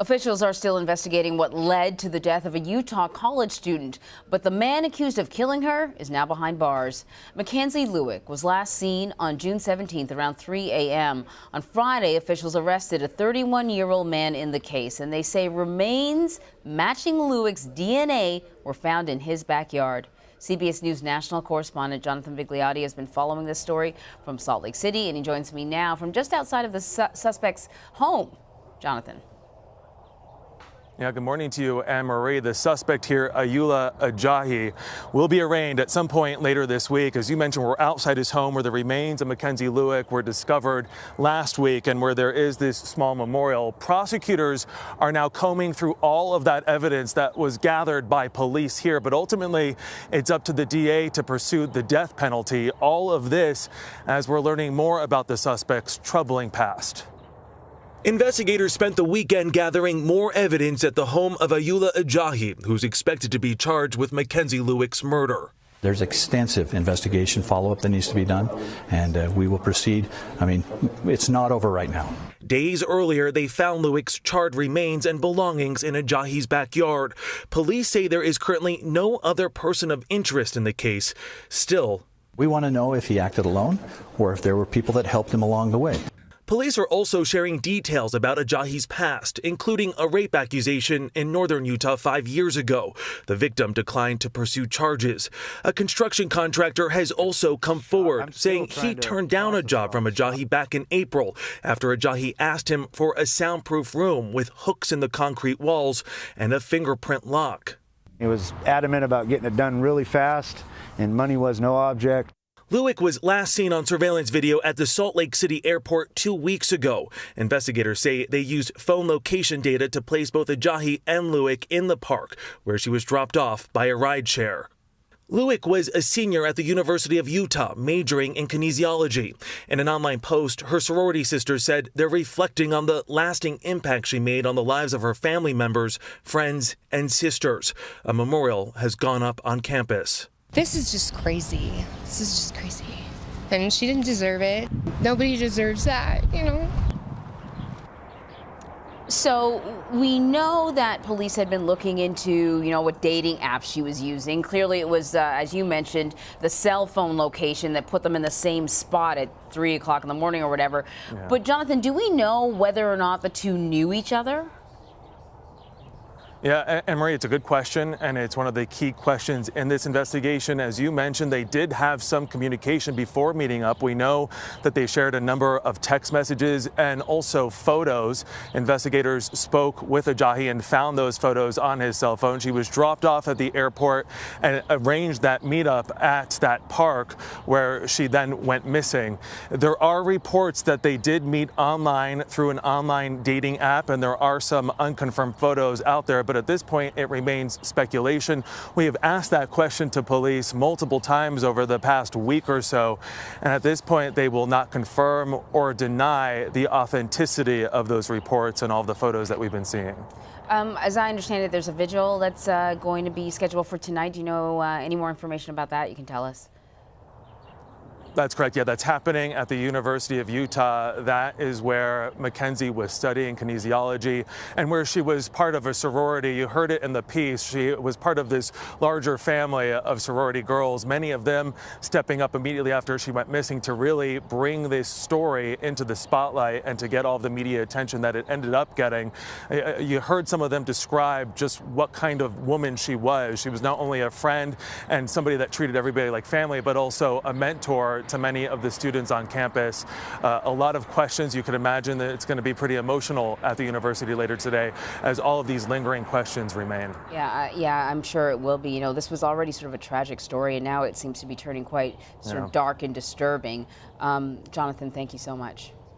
Officials are still investigating what led to the death of a Utah college student, but the man accused of killing her is now behind bars. Mackenzie Lueck was last seen on June 17th around 3 a.m. On Friday, officials arrested a 31-year-old man in the case, and they say remains matching Lueck's DNA were found in his backyard. CBS News national correspondent Jonathan Vigliotti has been following this story from Salt Lake City, and he joins me now from just outside of the suspect's home. Jonathan. Yeah, good morning to you, Anne-Marie. The suspect here, Ayoola Ajayi, will be arraigned at some point later this week. As you mentioned, we're outside his home where the remains of Mackenzie Lueck were discovered last week and where there is this small memorial. Prosecutors are now combing through all of that evidence that was gathered by police here, but ultimately it's up to the DA to pursue the death penalty. All of this as we're learning more about the suspect's troubling past. Investigators spent the weekend gathering more evidence at the home of Ayoola Ajayi, who's expected to be charged with Mackenzie Lueck's murder. There's extensive investigation follow-up that needs to be done, and we will proceed. I mean, it's not over right now. Days earlier, they found Lueck's charred remains and belongings in Ajayi's backyard. Police say there is currently no other person of interest in the case. Still, we want to know if he acted alone or if there were people that helped him along the way. Police are also sharing details about Ajayi's past, including a rape accusation in northern Utah 5 years ago. The victim declined to pursue charges. A construction contractor has also come forward, saying he turned down a job from Ajayi back in April after Ajayi asked him for a soundproof room with hooks in the concrete walls and a fingerprint lock. He was adamant about getting it done really fast, and money was no object. Lueck was last seen on surveillance video at the Salt Lake City airport 2 weeks ago. Investigators say they used phone location data to place both Ajayi and Lueck in the park, where she was dropped off by a rideshare. Lueck was a senior at the University of Utah, majoring in kinesiology. In an online post, her sorority sisters said they're reflecting on the lasting impact she made on the lives of her family members, friends, and sisters. A memorial has gone up on campus. This is just crazy. This is just crazy. And she didn't deserve it. Nobody deserves that, you know. So we know that police had been looking into, what dating apps she was using. Clearly it was, as you mentioned, the cell phone location that put them in the same spot at 3 o'clock in the morning or whatever. Yeah. But Jonathan, do we know whether or not the two knew each other? Yeah, and Marie, it's a good question, and it's one of the key questions in this investigation. As you mentioned, they did have some communication before meeting up. We know that they shared a number of text messages and also photos. Investigators spoke with Ajayi and found those photos on his cell phone. She was dropped off at the airport and arranged that meetup at that park where she then went missing. There are reports that they did meet online through an online dating app, and there are some unconfirmed photos out there. But at this point, it remains speculation. We have asked that question to police multiple times over the past week or so, and at this point, they will not confirm or deny the authenticity of those reports and all the photos that we've been seeing. As I understand it, there's a vigil that's going to be scheduled for tonight. Do you know any more information about that? You can tell us. That's correct. Yeah, that's happening at the University of Utah. That is where Mackenzie was studying kinesiology and where she was part of a sorority. You heard it in the piece. She was part of this larger family of sorority girls, many of them stepping up immediately after she went missing to really bring this story into the spotlight and to get all the media attention that it ended up getting. You heard some of them describe just what kind of woman she was. She was not only a friend and somebody that treated everybody like family, but also a mentor to many of the students on campus. A lot of questions. You could imagine that it's going to be pretty emotional at the university later today as all of these lingering questions remain. Yeah, I'm sure it will be. This was already sort of a tragic story, and now it seems to be turning quite sort of dark and disturbing. Jonathan, thank you so much.